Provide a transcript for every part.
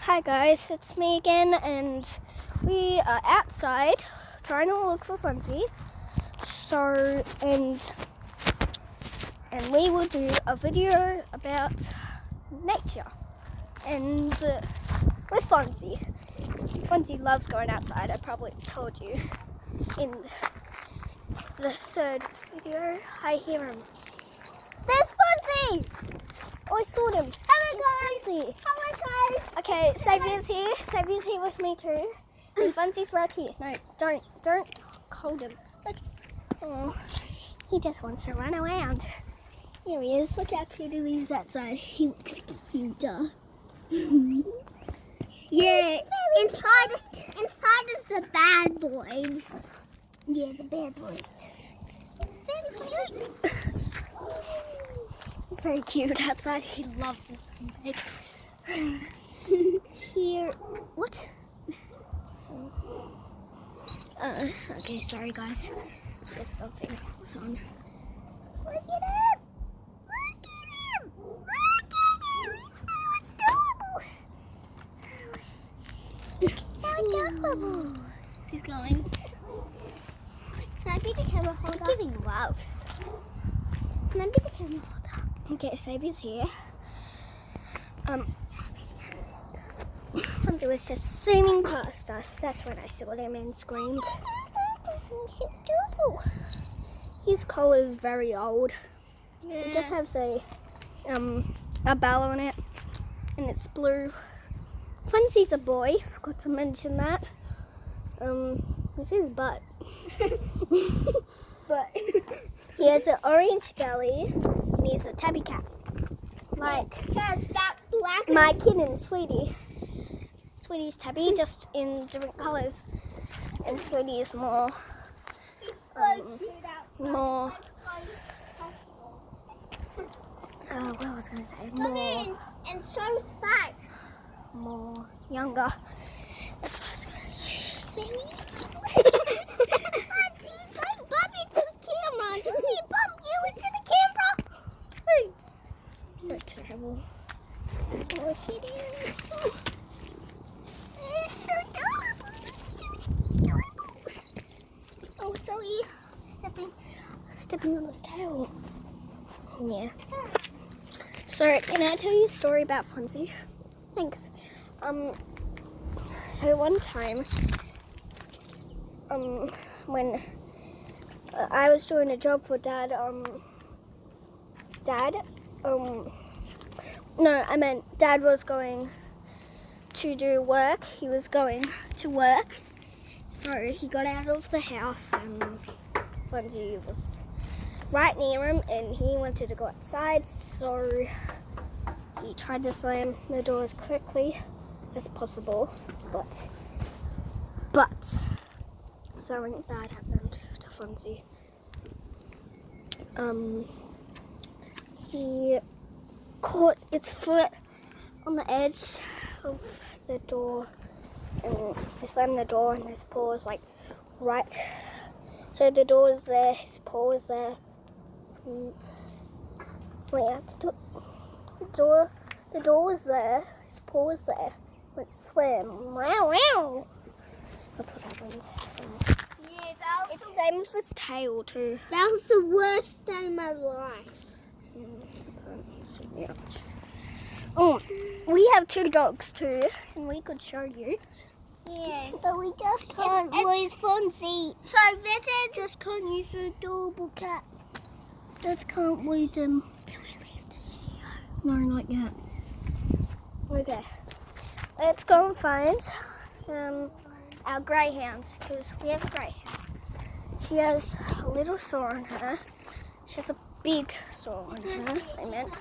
Hi guys, it's me again, and we are outside trying to look for Funzy. And we will do a video about nature and with Funzy. Funzy loves going outside. I probably told you in the third video. I hear him. There's Funzy! Oh, I saw him. Hello guys! Funzy. Hello guys! Okay, Saviour's here. Saviour's here with me too. And Funzy's right here. No, don't hold him. Look. Oh, he just wants to run around. Here he is. Look how cute he is outside. He looks cuter. Yeah, inside is the bad boys. Yeah, the bad boys. Very cute. He's very cute outside. He loves this place. Here, what? Okay, sorry guys. There's something else on. Look at him! Look at him! Look at him! He's so adorable! He's going. Can I be the camera holder? Giving loves. Can I be the camera holder? Okay, Saviour's here. Funzy was just zooming past us. That's when I saw him and screamed. He's so adorable. His collar is very old. Yeah. It just has a bell on it, and it's blue. Funzy's a boy. Forgot to mention that. This is his butt. But He has an orange belly, and he's a tabby cat. Like has that black my kitten, Sweetie. Sweetie's tabby, just in different colours. And Sweetie is more, more, what was I going to say? Come in and show facts. More younger. That's what I was going to say. Don't bump into the camera. Didn't he bump you into the camera? Hey. So terrible. Oh, shit is. It's so adorable. Oh, sorry. Stepping on his tail. Yeah. So, can I tell you a story about Funzy? Thanks. So one time, when I was doing a job for Dad, Dad was going to do work. He was going to work. So he got out of the house and Funzy was right near him and he wanted to go outside. So he tried to slam the door as quickly as possible. But something bad happened to Funzy. He caught its foot on the edge of the door and he slammed the door and his paw was like right. So the door was there, his paw was there. The door was there, his paw was there. Went slam. Wow, wow. That's what happened. Yeah, that was, It's same with his tail too. that was the worst day of my life. Oh, we have two dogs too, and we could show you. Yeah. But we just can't lose Funzy. So this is Just can't use the adorable cat. Just can't lose him. Can we leave the video? No, not yet. Okay, let's go and find our greyhound, because we have a greyhound. She has a little sore on her. She has a big sore on her, I meant.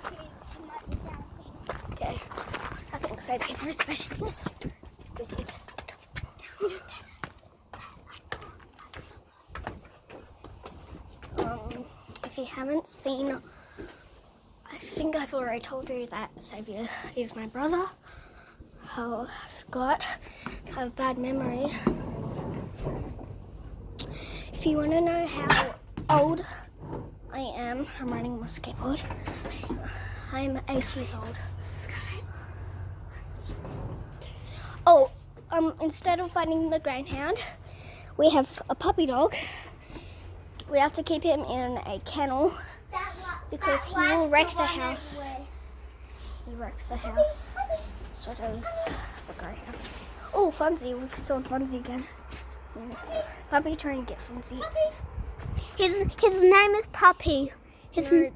Okay, I think Saviour is specialist. If you haven't seen, I think I've already told you that Saviour is my brother. Oh, I forgot. I have a bad memory. If you want to know how old I am, I'm riding my skateboard. I'm 8 years old. Oh, instead of finding the greyhound, we have a puppy dog. We have to keep him in a kennel because he will wreck the house. He wrecks the house. So does the greyhound. Oh, Funzy. We saw Funzy again. Yeah. Puppy trying to get Funzy. His name is Puppy. We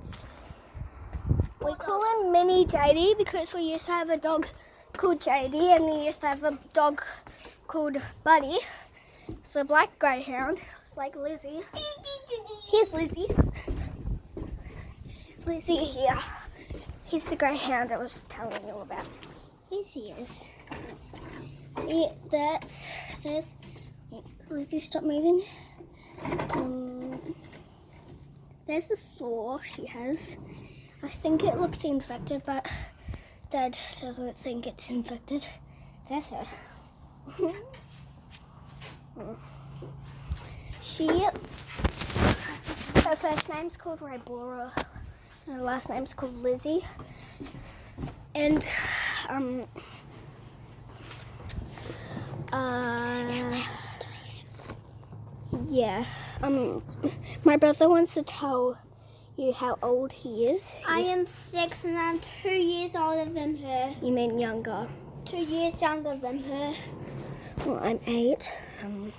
call him Mini JD because we used to have a dog called JD and we used to have a dog called Buddy. So black greyhound. It's like Lizzie. Here's Lizzie. Lizzie here. He's the greyhound I was telling you about. Here she is. See, there's Lizzie, stop moving. There's a sore she has. I think it looks infected, but Dad doesn't think it's infected. That's her. Her first name's called Rybora. Her last name's called Lizzie. And yeah. My brother wants to tell you how old he is. I am 6 and I'm 2 years older than her. You mean younger? 2 years younger than her. Well, I'm 8. And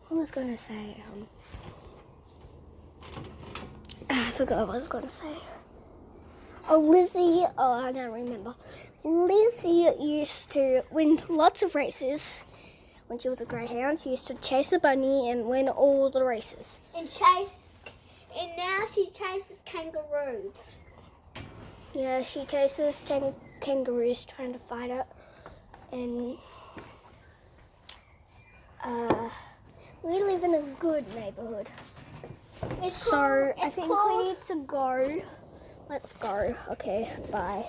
what was I going to say? I forgot what I was going to say. Oh, Lizzie. Oh, I don't remember. Lizzie used to win lots of races. When she was a greyhound, she used to chase a bunny and win all the races. And now she chases kangaroos. Yeah, she chases 10 kangaroos trying to fight it. And we live in a good neighborhood. I think we need to go. Let's go. Okay, bye.